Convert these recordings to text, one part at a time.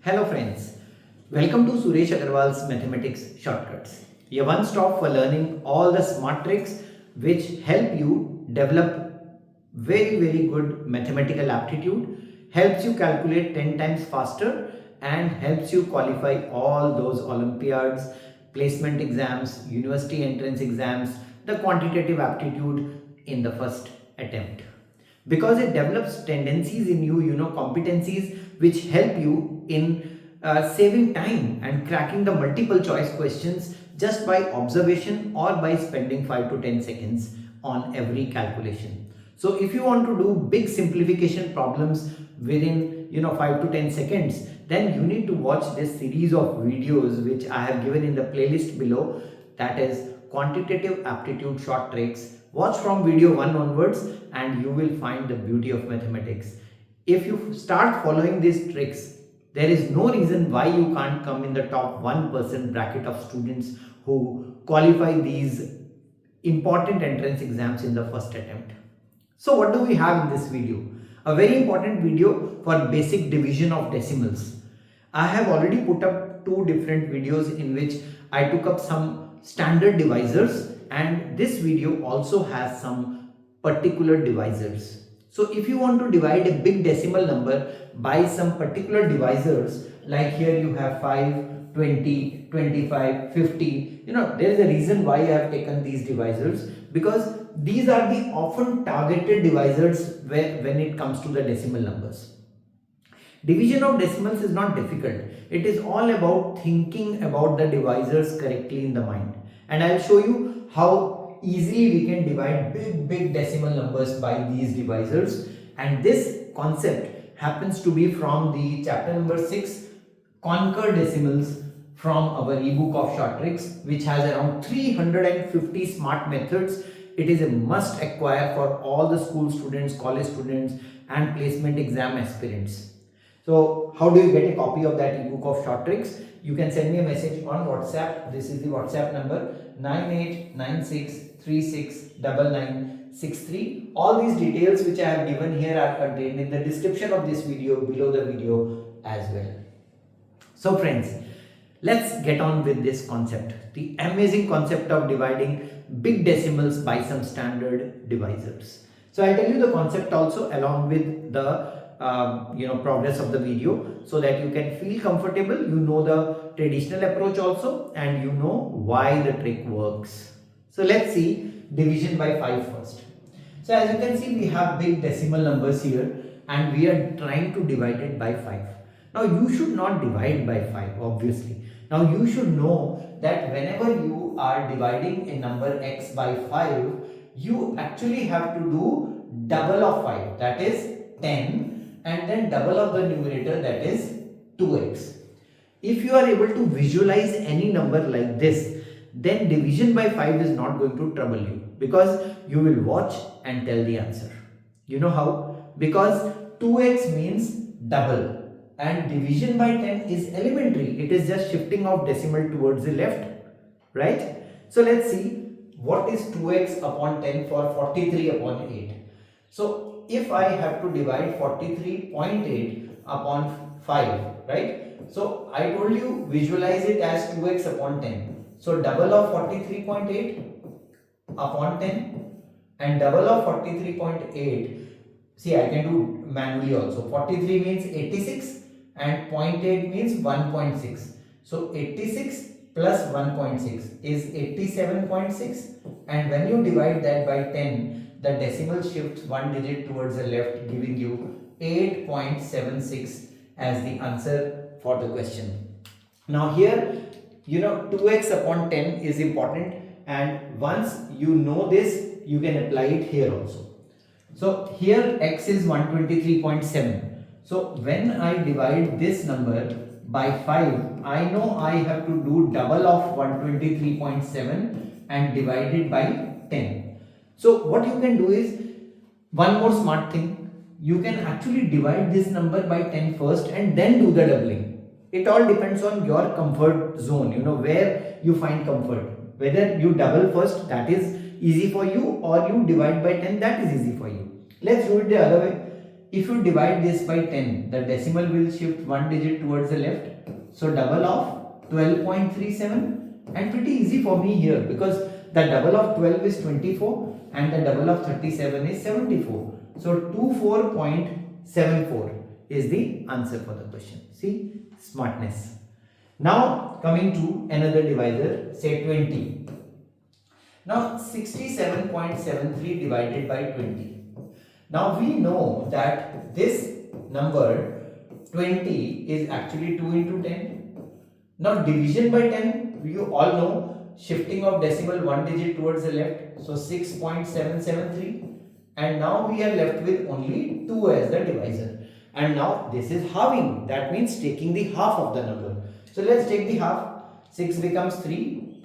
Hello friends, welcome to Suresh Aggarwal's Mathematics Shortcuts. A one-stop for learning all the smart tricks which help you develop very good mathematical aptitude, helps you calculate 10 times faster and helps you qualify all those Olympiads, placement exams, university entrance exams, the quantitative aptitude in the first attempt. Because it develops tendencies in you, competencies which help you in saving time and cracking the multiple choice questions just by observation or by spending 5 to 10 seconds on every calculation. So if you want to do big simplification problems within 5 to 10 seconds, then you need to watch this series of videos which I have given in the playlist below, that is Quantitative Aptitude Short Tricks. Watch from video 1 onwards and you will find the beauty of mathematics. If you start following these tricks, there is no reason why you can't come in the top 1% bracket of students who qualify these important entrance exams in the first attempt. So what do we have in this video? A very important video for basic division of decimals. I have already put up 2 different videos in which I took up some standard divisors, and this video also has some particular divisors. So if you want to divide a big decimal number by some particular divisors, like here you have 5, 20, 25, 50, there is a reason why I have taken these divisors, because these are the often targeted divisors when it comes to the decimal numbers. Division of decimals is not difficult. It is all about thinking about the divisors correctly in the mind. And I will show you how easily we can divide big decimal numbers by these divisors. And this concept happens to be from the chapter number 6, Conquer Decimals, from our ebook of short tricks, which has around 350 smart methods. It is a must acquire for all the school students, college students and placement exam aspirants. So how do you get a copy of that ebook of short tricks? You can send me a message on WhatsApp. This is the WhatsApp number 9896369963. All these details which I have given here are contained in the description of this video, below the video as well. So friends, let's get on with this concept, the amazing concept of dividing big decimals by some standard divisors. So I'll tell you the concept also along with the progress of the video, so that you can feel comfortable, the traditional approach also, and why the trick works. So let's see division by 5 first. So as you can see, we have big decimal numbers here and we are trying to divide it by 5. Now you should not divide by 5, obviously. Now you should know that whenever you are dividing a number x by 5, you actually have to do double of 5, that is 10, and then double of the numerator, that is 2x. If you are able to visualize any number like this, then division by 5 is not going to trouble you, because you will watch and tell the answer. You know how? Because 2x means double and division by 10 is elementary. It is just shifting of decimal towards the left, right? So let's see what is 2x upon 10 for 43 upon 8. So if I have to divide 43.8 upon 5, right? So I told you visualize it as 2x upon 10. So double of 43.8 upon 10 and double of 43.8. See, I can do manually also. 43 means 86 and 0.8 means 1.6. So 86 plus 1.6 is 87.6, and when you divide that by 10, the decimal shifts 1 digit towards the left, giving you 8.76 as the answer for the question. Now here, 2x upon 10 is important, and once you know this, you can apply it here also. So here x is 123.7. So when I divide this number by 5, I know I have to do double of 123.7 and divide it by 10. So what you can do is, one more smart thing, you can actually divide this number by 10 first and then do the doubling. It all depends on your comfort zone, where you find comfort. Whether you double first, that is easy for you, or you divide by 10, that is easy for you. Let's do it the other way. if you divide this by 10, the decimal will shift one digit towards the left. So double of 12.37, and pretty easy for me here because the double of 12 is 24 and the double of 37 is 74. So 24.74 is the answer for the question. See, smartness. Now coming to another divisor, say 20. Now 67.73 divided by 20. Now we know that this number 20 is actually 2 into 10. Now division by 10, you all know shifting of decimal one digit towards the left. So 6.773. And now we are left with only 2 as the divisor. And now this is halving. That means taking the half of the number. So let's take the half. 6 becomes 3.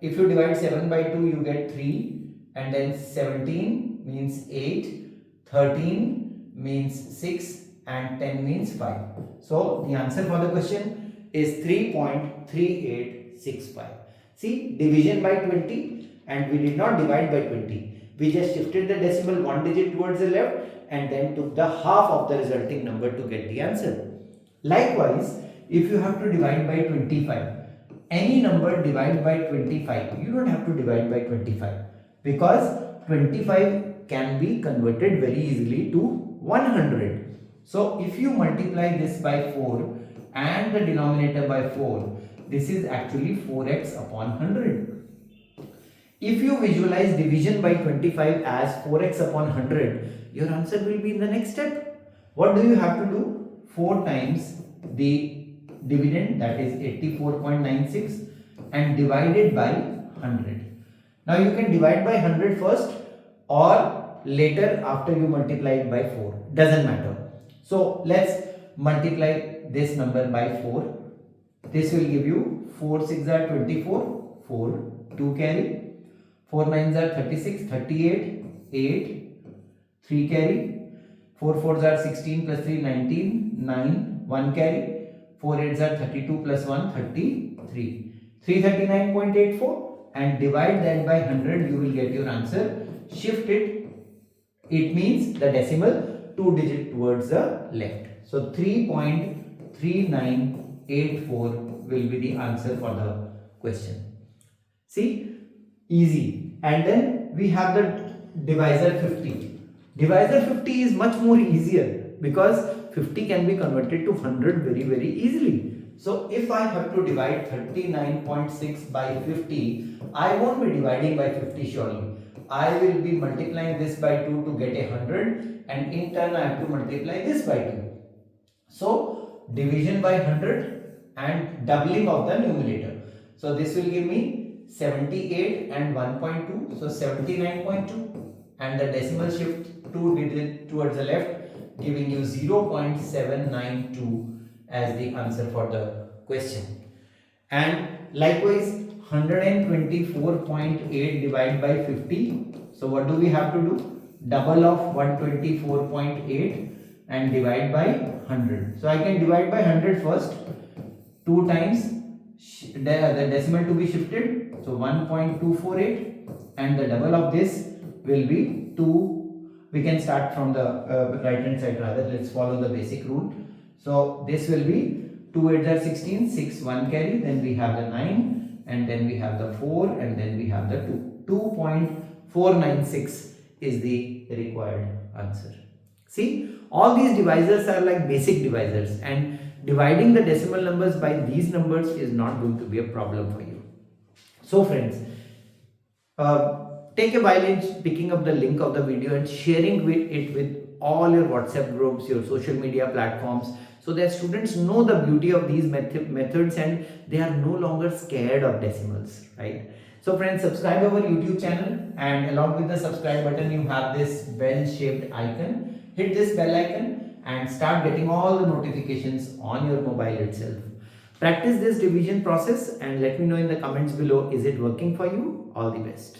If you divide 7 by 2, you get 3. And then 17 means 8. 13 means 6. And 10 means 5. So the answer for the question is 3.3865. See, division by 20, and we did not divide by 20. We just shifted the decimal one digit towards the left and then took the half of the resulting number to get the answer. Likewise, if you have to divide by 25, any number divided by 25, you don't have to divide by 25 because 25 can be converted very easily to 100. So if you multiply this by 4 and the denominator by 4, this is actually 4x upon 100. If you visualize division by 25 as 4x upon 100, your answer will be in the next step. What do you have to do? 4 times the dividend, that is 84.96, and divided by 100. Now you can divide by 100 first or later after you multiply it by 4. Doesn't matter. So let's multiply this number by 4. This will give you 4 6 are 24, 4, 2 carry. 4 9s are 36, 38, 8, 3 carry. 4 4s are 16 plus 3, 19, 9, 1 carry. 4 8s are 32 plus 1, 33. 339.84, and divide that by 100, you will get your answer. Shift it. It means the decimal 2 digit towards the left. So 3.3984 will be the answer for the question. See? Easy. And then we have the divisor 50. Divisor 50 is much more easier because 50 can be converted to 100 very easily. So if I have to divide 39.6 by 50, I won't be dividing by 50 surely. I will be multiplying this by 2 to get 100, and in turn I have to multiply this by 2. So division by 100 and doubling of the numerator. So this will give me 78 and 1.2, so 79.2, and the decimal shift 2 digit towards the left, giving you 0.792 as the answer for the question. And likewise 124.8 divided by 50. So what do we have to do? Double of 124.8 and divide by 100. So I can divide by 100 first. 2 times the decimal to be shifted. So 1.248, and the double of this will be 2. We can start from the right hand side rather. Let's follow the basic rule. So this will be 2 8s are 16, 6 1 carry, then we have the 9, and then we have the 4, and then we have the 2. 2.496 is the required answer. See, all these divisors are like basic divisors, and dividing the decimal numbers by these numbers is not going to be a problem for you. So friends, take a while in picking up the link of the video and sharing it with all your WhatsApp groups, your social media platforms, so that students know the beauty of these methods and they are no longer scared of decimals, right? So friends, subscribe our YouTube channel, and along with the subscribe button you have this bell-shaped icon. Hit this bell icon and start getting all the notifications on your mobile itself. Practice this division process and let me know in the comments below, is it working for you? All the best.